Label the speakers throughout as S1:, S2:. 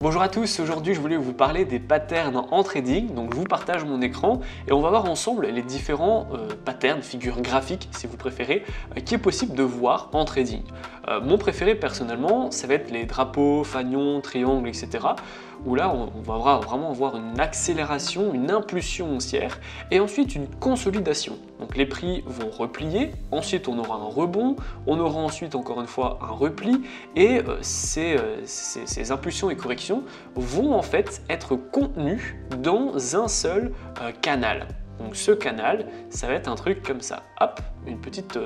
S1: Bonjour à tous, aujourd'hui je voulais vous parler des patterns en trading, donc je vous partage mon écran et on va voir ensemble les différents patterns, figures graphiques si vous préférez, qui est possible de voir en trading. Mon préféré personnellement, ça va être les drapeaux, fanions, triangles, etc. Où là on va vraiment avoir une accélération, une impulsion haussière et ensuite une consolidation. Donc les prix vont replier, ensuite on aura un rebond, on aura ensuite encore une fois un repli et ces impulsions et corrections vont en fait être contenues dans un seul canal. Donc ce canal, ça va être un truc comme ça, hop, une petite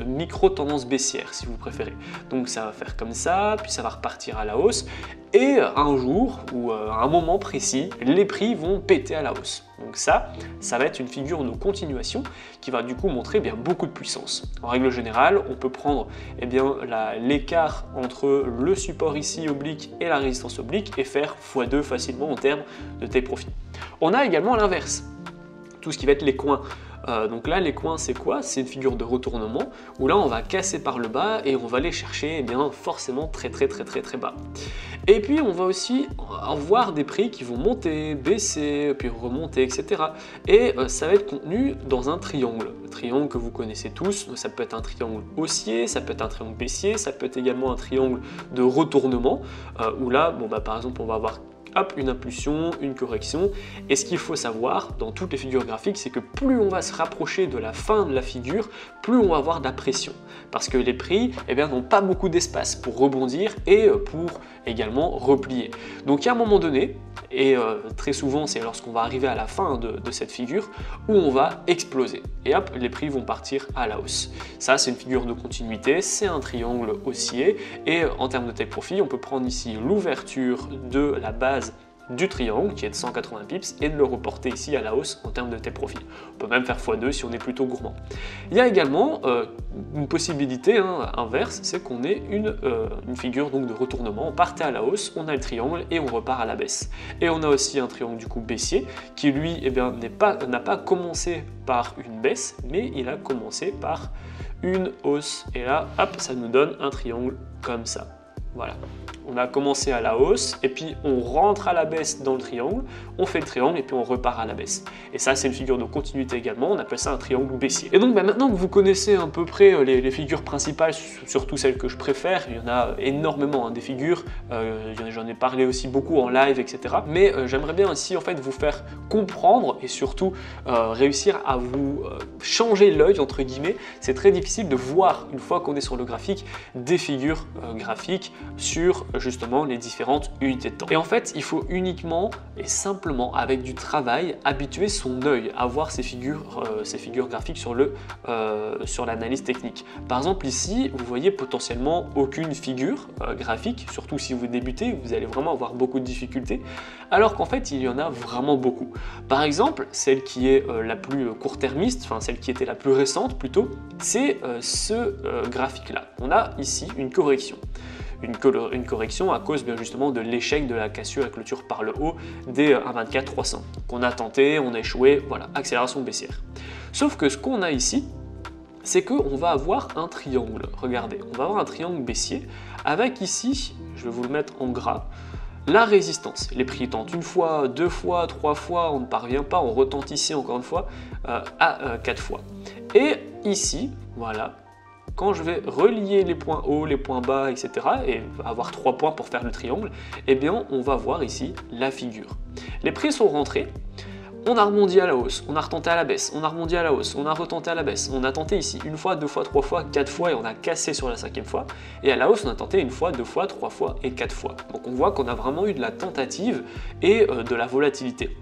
S1: micro-tendance baissière si vous préférez. Donc ça va faire comme ça, puis ça va repartir à la hausse, et un jour ou à un moment précis, les prix vont péter à la hausse. Donc ça va être une figure de continuation qui va du coup montrer bien beaucoup de puissance. En règle générale, on peut prendre l'écart entre le support ici oblique et la résistance oblique et faire x2 facilement en termes de take profit. On a également l'inverse. Tout ce qui va être les coins. Donc là, les coins, c'est quoi? C'est une figure de retournement où là, on va casser par le bas et on va aller chercher forcément très bas. Et puis, on va aussi avoir des prix qui vont monter, baisser, puis remonter, etc. Et ça va être contenu dans un triangle. Le triangle que vous connaissez tous, ça peut être un triangle haussier, ça peut être un triangle baissier, ça peut être également un triangle de retournement où là, par exemple, on va avoir une impulsion, une correction. Et ce qu'il faut savoir dans toutes les figures graphiques, c'est que plus on va se rapprocher de la fin de la figure, plus on va avoir de la pression. Parce que les prix n'ont pas beaucoup d'espace pour rebondir et pour également replier. Donc il y a un moment donné, et très souvent c'est lorsqu'on va arriver à la fin de cette figure, où on va exploser. Et hop, les prix vont partir à la hausse. Ça, c'est une figure de continuité, c'est un triangle haussier. Et en termes de take profit, on peut prendre ici l'ouverture de la base du triangle qui est de 180 pips et de le reporter ici à la hausse en termes de take profit. On peut même faire x2 si on est plutôt gourmand. Il y a également une possibilité inverse, c'est qu'on ait une figure donc de retournement. On partait à la hausse, on a le triangle et on repart à la baisse. Et on a aussi un triangle du coup baissier qui lui n'a pas commencé par une baisse, mais il a commencé par une hausse. Et là, hop, ça nous donne un triangle comme ça. Voilà. On a commencé à la hausse et puis on rentre à la baisse dans le triangle, on fait le triangle et puis on repart à la baisse. Et ça, c'est une figure de continuité également, on appelle ça un triangle baissier. Et donc maintenant que vous connaissez à peu près les figures principales, surtout celles que je préfère, il y en a énormément des figures, j'en ai parlé aussi beaucoup en live, etc. Mais j'aimerais bien aussi en fait vous faire comprendre et surtout réussir à vous changer l'œil entre guillemets. C'est très difficile de voir une fois qu'on est sur le graphique des figures graphiques sur justement les différentes unités de temps. Et en fait, il faut uniquement et simplement avec du travail habituer son œil à voir ces figures graphiques sur l'analyse technique. Par exemple ici, vous voyez potentiellement aucune figure graphique, surtout si vous débutez, vous allez vraiment avoir beaucoup de difficultés, alors qu'en fait il y en a vraiment beaucoup. Par exemple, celle qui est la plus court-termiste, enfin celle qui était la plus récente plutôt, c'est ce graphique-là. On a ici une correction. Une correction à cause bien justement de l'échec de la cassure à clôture par le haut des 1,24-300 qu'on a tenté, on a échoué, voilà, accélération baissière. Sauf que ce qu'on a ici, c'est qu'on va avoir un triangle. Regardez, on va avoir un triangle baissier avec ici, je vais vous le mettre en gras, la résistance. Les prix tentent une fois, deux fois, trois fois, on ne parvient pas, on retente ici encore une fois à 4 fois. Et ici, voilà, quand je vais relier les points hauts, les points bas, etc. et avoir 3 points pour faire le triangle, eh bien on va voir ici la figure. Les prix sont rentrés, on a rebondi à la hausse, on a retenté à la baisse, on a rebondi à la hausse, on a retenté à la baisse, on a tenté ici une fois, deux fois, trois fois, 4 fois et on a cassé sur la 5e fois. Et à la hausse, on a tenté une fois, deux fois, 3 fois et 4 fois. Donc on voit qu'on a vraiment eu de la tentative et de la volatilité.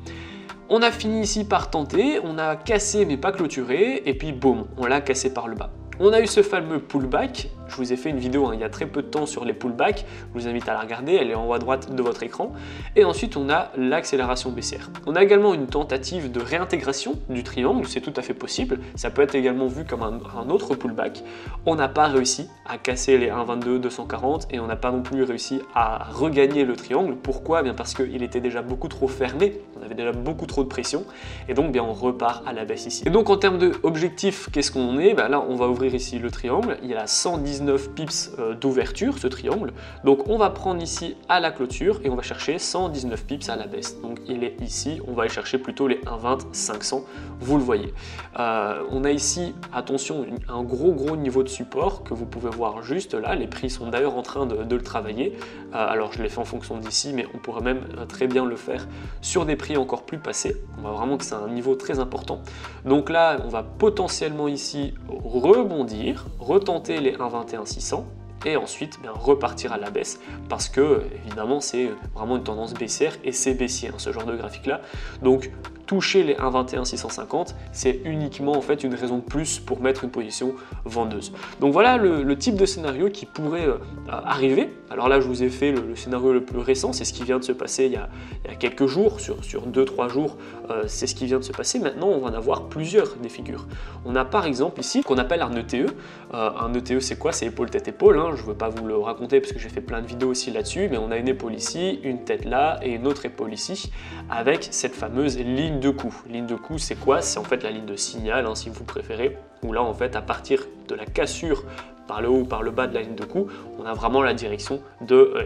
S1: On a fini ici par tenter, on a cassé mais pas clôturé, et puis boum, on l'a cassé par le bas. On a eu ce fameux pullback, je vous ai fait une vidéo il y a très peu de temps sur les pullbacks, je vous invite à la regarder, elle est en haut à droite de votre écran. Et ensuite on a l'accélération baissière. On a également une tentative de réintégration du triangle, c'est tout à fait possible, ça peut être également vu comme un autre pullback. On n'a pas réussi à casser les 1,22, 240 et on n'a pas non plus réussi à regagner le triangle. Pourquoi? Bien parce qu'il était déjà beaucoup trop fermé, on avait déjà beaucoup trop de pression et donc bien on repart à la baisse ici. Et donc en termes d'objectifs, qu'est-ce qu'on est? Là on va ouvrir ici le triangle, il est à 119 119 pips d'ouverture, ce triangle. Donc on va prendre ici à la clôture et on va chercher 119 pips à la baisse. Donc il est ici, on va aller chercher plutôt les 1,20 500, vous le voyez. On a ici, attention, un gros niveau de support que vous pouvez voir juste là. Les prix sont d'ailleurs en train de le travailler. Alors je l'ai fait en fonction d'ici, mais on pourrait même très bien le faire sur des prix encore plus passés. On voit vraiment que c'est un niveau très important. Donc là, on va potentiellement ici rebondir, retenter les 1,21 600 et ensuite repartir à la baisse parce que évidemment c'est vraiment une tendance baissière et c'est baissier ce genre de graphique là. Donc toucher les 1,21 650, c'est uniquement en fait une raison de plus pour mettre une position vendeuse. Donc voilà le type de scénario qui pourrait arriver. Alors là je vous ai fait le scénario le plus récent, c'est ce qui vient de se passer il y a quelques jours, sur 2-3 jours, c'est ce qui vient de se passer. Maintenant on va en avoir plusieurs des figures. On a par exemple ici qu'on appelle un ETE. Un ETE c'est quoi? C'est épaule tête épaule, je ne veux pas vous le raconter parce que j'ai fait plein de vidéos aussi là-dessus, mais on a une épaule ici, une tête là et une autre épaule ici avec cette fameuse ligne de coup. Ligne de coup, c'est quoi? C'est en fait la ligne de signal, si vous préférez, où là en fait à partir de la cassure par le haut ou par le bas de la ligne de coup, on a vraiment la direction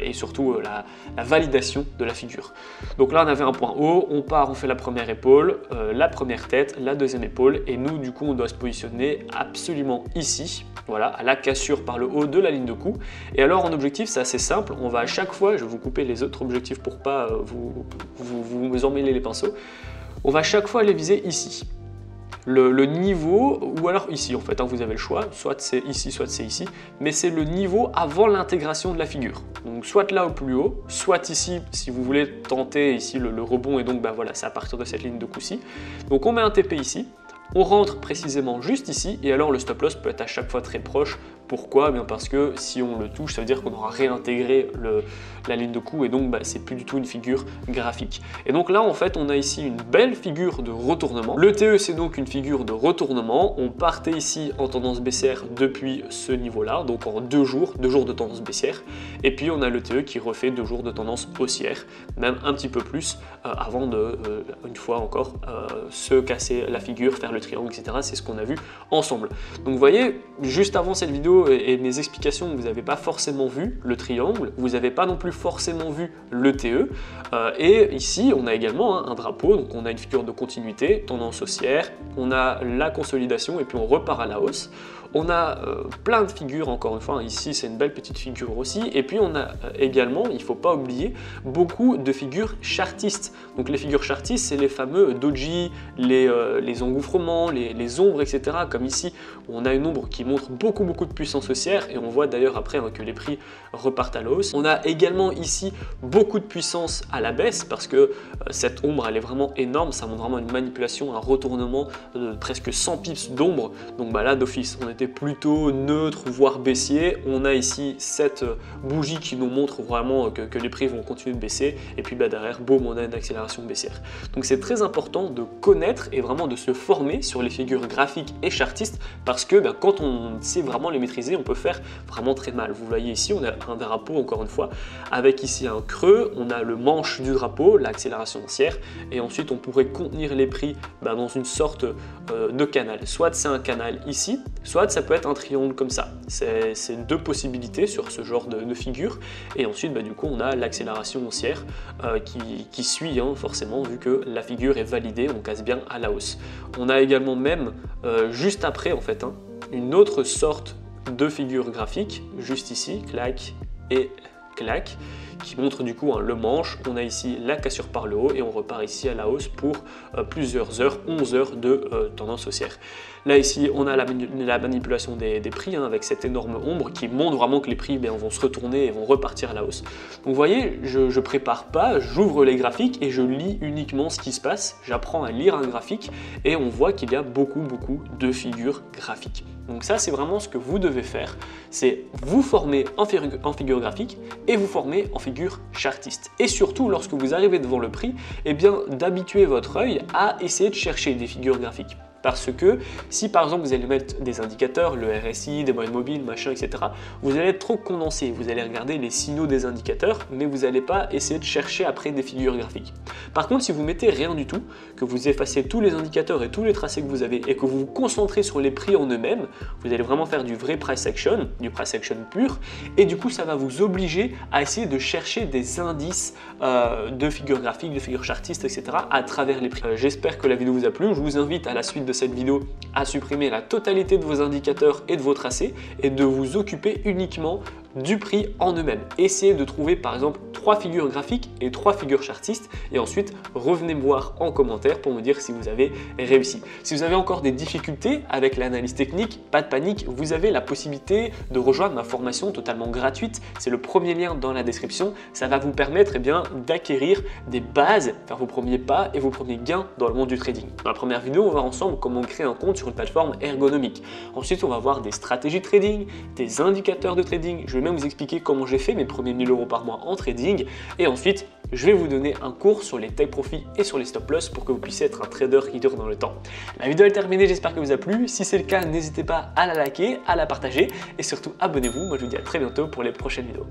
S1: et surtout la validation de la figure. Donc là on avait un point haut, on part, on fait la première épaule, la première tête, la deuxième épaule et nous du coup on doit se positionner absolument ici, voilà, à la cassure par le haut de la ligne de coup. Et alors en objectif c'est assez simple, on va à chaque fois, je vais vous couper les autres objectifs pour pas vous emmêler les pinceaux, on va à chaque fois les viser ici. Le niveau, ou alors ici en fait, vous avez le choix, soit c'est ici, soit c'est ici, mais c'est le niveau avant l'intégration de la figure. Donc soit là au plus haut, soit ici, si vous voulez tenter ici le rebond, et donc voilà, c'est à partir de cette ligne de coup-ci. Donc on met un TP ici, on rentre précisément juste ici, et alors le stop loss peut être à chaque fois très proche. Pourquoi? Bien parce que si on le touche, ça veut dire qu'on aura réintégré la ligne de coup et donc c'est plus du tout une figure graphique. Et donc là en fait on a ici une belle figure de retournement. Le TE c'est donc une figure de retournement. On partait ici en tendance baissière depuis ce niveau là, donc en 2 jours de tendance baissière. Et puis on a le TE qui refait 2 jours de tendance haussière, même un petit peu plus avant de, une fois encore, se casser la figure, faire le triangle, etc. C'est ce qu'on a vu ensemble. Donc vous voyez, juste avant cette vidéo et mes explications, vous n'avez pas forcément vu le triangle, vous n'avez pas non plus forcément vu le TE. Et ici, on a également un drapeau, donc on a une figure de continuité, tendance haussière, on a la consolidation et puis on repart à la hausse. On a plein de figures, encore une fois, ici c'est une belle petite figure aussi, et puis on a également, il ne faut pas oublier, beaucoup de figures chartistes. Donc les figures chartistes, c'est les fameux doji, les engouffrements, les ombres, etc. Comme ici, où on a une ombre qui montre beaucoup de puissance haussière, et on voit d'ailleurs après que les prix repartent à la hausse. On a également ici beaucoup de puissance à la baisse, parce que cette ombre, elle est vraiment énorme, ça montre vraiment une manipulation, un retournement de presque 100 pips d'ombre. Donc là, d'office, on était plutôt neutre, voire baissier. On a ici cette bougie qui nous montre vraiment que les prix vont continuer de baisser, et puis derrière, boum, on a une accélération baissière. Donc c'est très important de connaître et vraiment de se former sur les figures graphiques et chartistes, parce que quand on sait vraiment les maîtriser, on peut faire vraiment très mal. Vous voyez ici, on a un drapeau, encore une fois, avec ici un creux, on a le manche du drapeau, l'accélération haussière, et ensuite on pourrait contenir les prix dans une sorte de canal. Soit c'est un canal ici, soit ça peut être un triangle comme ça. C'est 2 possibilités sur ce genre de figure, et ensuite du coup on a l'accélération haussière qui suit forcément, vu que la figure est validée, on casse bien à la hausse. On a également même juste après en fait une autre sorte de figure graphique, juste ici, clac et clac, qui montre du coup le manche. On a ici la cassure par le haut et on repart ici à la hausse pour plusieurs heures, 11 heures de tendance haussière. Là ici on a la manipulation des prix avec cette énorme ombre qui montre vraiment que les prix vont se retourner et vont repartir à la hausse. Donc vous voyez, je prépare pas, j'ouvre les graphiques et je lis uniquement ce qui se passe, j'apprends à lire un graphique et on voit qu'il y a beaucoup de figures graphiques. Donc ça c'est vraiment ce que vous devez faire, c'est vous former en figure graphique et vous former en figure chartiste. Et surtout lorsque vous arrivez devant le prix, d'habituer votre œil à essayer de chercher des figures graphiques. Parce que si par exemple vous allez mettre des indicateurs, le RSI, des moyennes mobiles, machin, etc., vous allez être trop condensé. Vous allez regarder les signaux des indicateurs, mais vous n'allez pas essayer de chercher après des figures graphiques. Par contre, si vous mettez rien du tout, que vous effacez tous les indicateurs et tous les tracés que vous avez et que vous vous concentrez sur les prix en eux-mêmes, vous allez vraiment faire du vrai price action, du price action pur, et du coup ça va vous obliger à essayer de chercher des indices de figures graphiques, de figures chartistes, etc. à travers les prix. J'espère que la vidéo vous a plu. Je vous invite à la suite de cette vidéo à supprimer la totalité de vos indicateurs et de vos tracés et de vous occuper uniquement du prix en eux-mêmes. Essayez de trouver par exemple 3 figures graphiques et 3 figures chartistes et ensuite revenez me voir en commentaire pour me dire si vous avez réussi. Si vous avez encore des difficultés avec l'analyse technique, pas de panique, vous avez la possibilité de rejoindre ma formation totalement gratuite. C'est le premier lien dans la description. Ça va vous permettre d'acquérir des bases, faire vos premiers pas et vos premiers gains dans le monde du trading. Dans la première vidéo, on va voir ensemble comment créer un compte sur une plateforme ergonomique. Ensuite, on va voir des stratégies de trading, des indicateurs de trading. Je vais même vous expliquer comment j'ai fait mes premiers 1000 € par mois en trading. Et ensuite, je vais vous donner un cours sur les take profit et sur les stop loss pour que vous puissiez être un trader qui dure dans le temps. La vidéo est terminée, j'espère que vous a plu. Si c'est le cas, n'hésitez pas à la liker, à la partager et surtout abonnez-vous. Moi, je vous dis à très bientôt pour les prochaines vidéos.